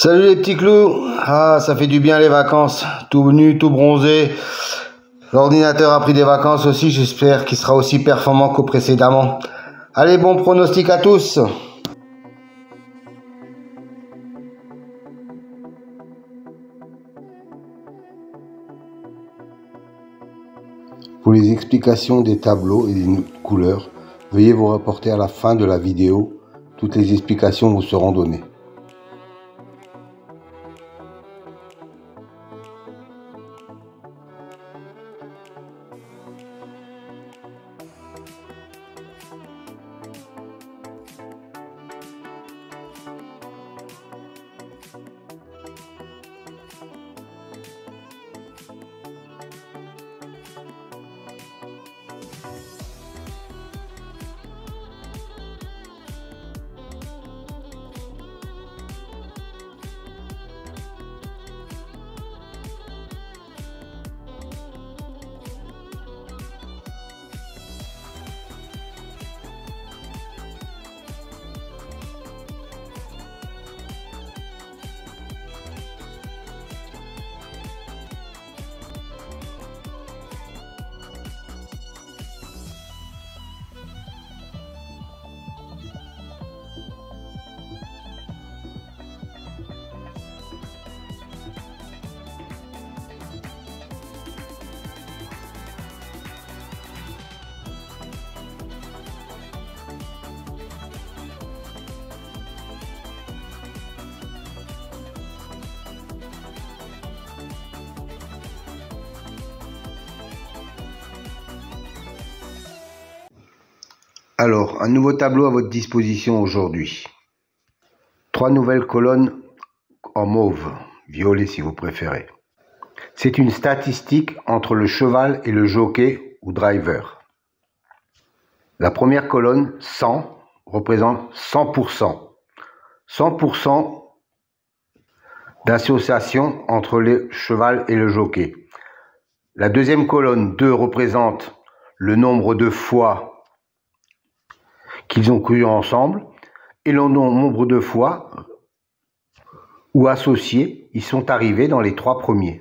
Salut les petits clous. Ah, ça fait du bien les vacances. Tout nu, tout bronzé. L'ordinateur a pris des vacances aussi. J'espère qu'il sera aussi performant qu'au précédemment. Allez, bon pronostic à tous. Pour les explications des tableaux et des couleurs, veuillez vous reporter à la fin de la vidéo. Toutes les explications vous seront données. Alors, un nouveau tableau à votre disposition aujourd'hui. 3 nouvelles colonnes en mauve, violet si vous préférez. C'est une statistique entre le cheval et le jockey ou driver. La première colonne, 100, représente 100%. 100% d'association entre le cheval et le jockey. La deuxième colonne, 2, représente le nombre de fois qu'ils ont couru ensemble et le nombre de fois où associés ils sont arrivés dans les 3 premiers.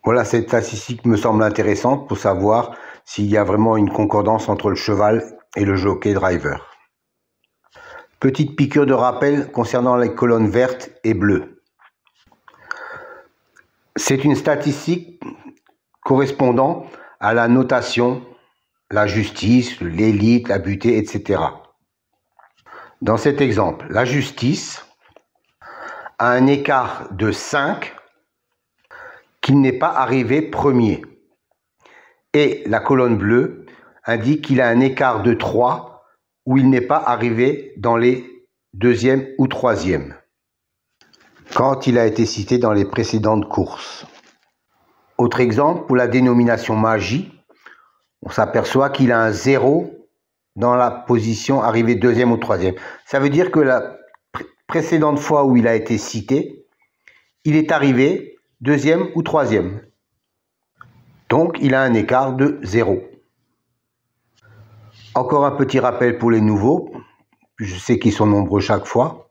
Voilà, cette statistique me semble intéressante pour savoir s'il y a vraiment une concordance entre le cheval et le jockey driver. Petite piqûre de rappel concernant les colonnes vertes et bleues. C'est une statistique correspondant à la notation, la justice, l'élite, la butée, etc. Dans cet exemple, la justice a un écart de 5 qu'il n'est pas arrivé premier. Et la colonne bleue indique qu'il a un écart de 3 où il n'est pas arrivé dans les 2e ou 3e, quand il a été cité dans les précédentes courses. Autre exemple, pour la dénomination magie, on s'aperçoit qu'il a un 0 dans la position arrivée 2e ou 3e. Ça veut dire que la précédente fois où il a été cité, il est arrivé 2e ou 3e. Donc, il a un écart de 0. Encore un petit rappel pour les nouveaux. Je sais qu'ils sont nombreux chaque fois.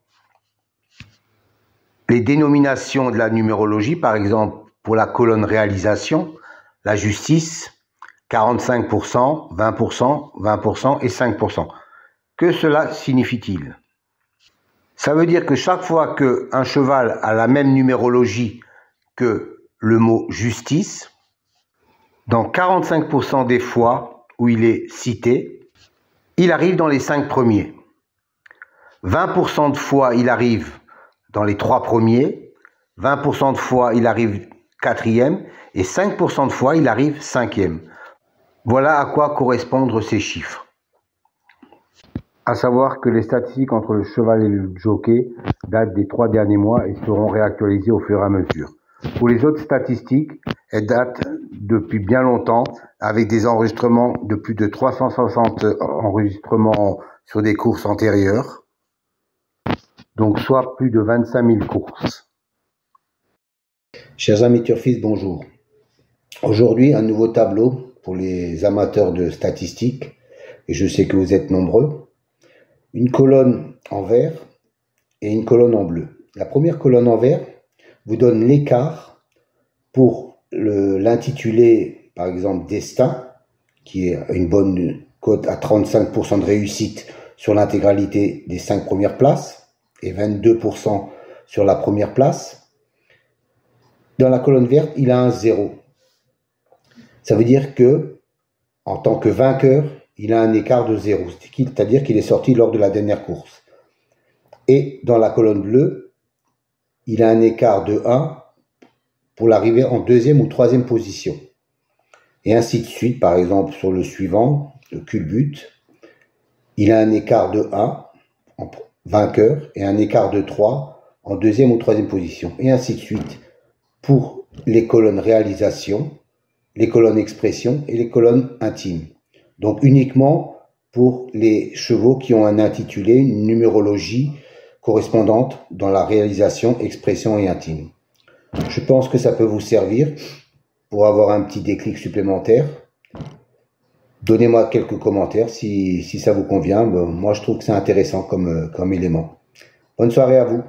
Les dénominations de la numérologie, par exemple, pour la colonne réalisation, la justice, 45%, 20%, 20% et 5%. Que cela signifie-t-il? Ça veut dire que chaque fois qu'un cheval a la même numérologie que le mot justice, dans 45% des fois où il est cité, il arrive dans les 5 premiers. 20% de fois il arrive dans les 3 premiers, 20% de fois il arrive 4e et 5% de fois il arrive 5e. Voilà à quoi correspondent ces chiffres. À savoir que les statistiques entre le cheval et le jockey datent des 3 derniers mois et seront réactualisées au fur et à mesure. Pour les autres statistiques, elles datent depuis bien longtemps avec des enregistrements de plus de 360 enregistrements sur des courses antérieures, donc soit plus de 25 000 courses. Chers amis turfistes, bonjour. Aujourd'hui, un nouveau tableau pour les amateurs de statistiques, et je sais que vous êtes nombreux. Une colonne en vert et une colonne en bleu. La première colonne en vert vous donne l'écart pour l'intitulé, par exemple, Destin, qui est une bonne cote à 35% de réussite sur l'intégralité des 5 premières places et 22% sur la première place. Dans la colonne verte, il a un 0. Ça veut dire que, en tant que vainqueur, il a un écart de 0, c'est-à-dire qu'il est sorti lors de la dernière course. Et dans la colonne bleue, il a un écart de 1 pour l'arrivée en 2e ou 3e position. Et ainsi de suite, par exemple, sur le suivant, le culbute, il a un écart de 1 en vainqueur et un écart de 3 en 2e ou 3e position. Et ainsi de suite pour les colonnes réalisation, les colonnes expression et les colonnes intimes. Donc uniquement pour les chevaux qui ont un intitulé, une numérologie correspondante dans la réalisation, expression et intime. Je pense que ça peut vous servir pour avoir un petit déclic supplémentaire. Donnez-moi quelques commentaires si ça vous convient. Moi, je trouve que c'est intéressant comme élément. Bonne soirée à vous.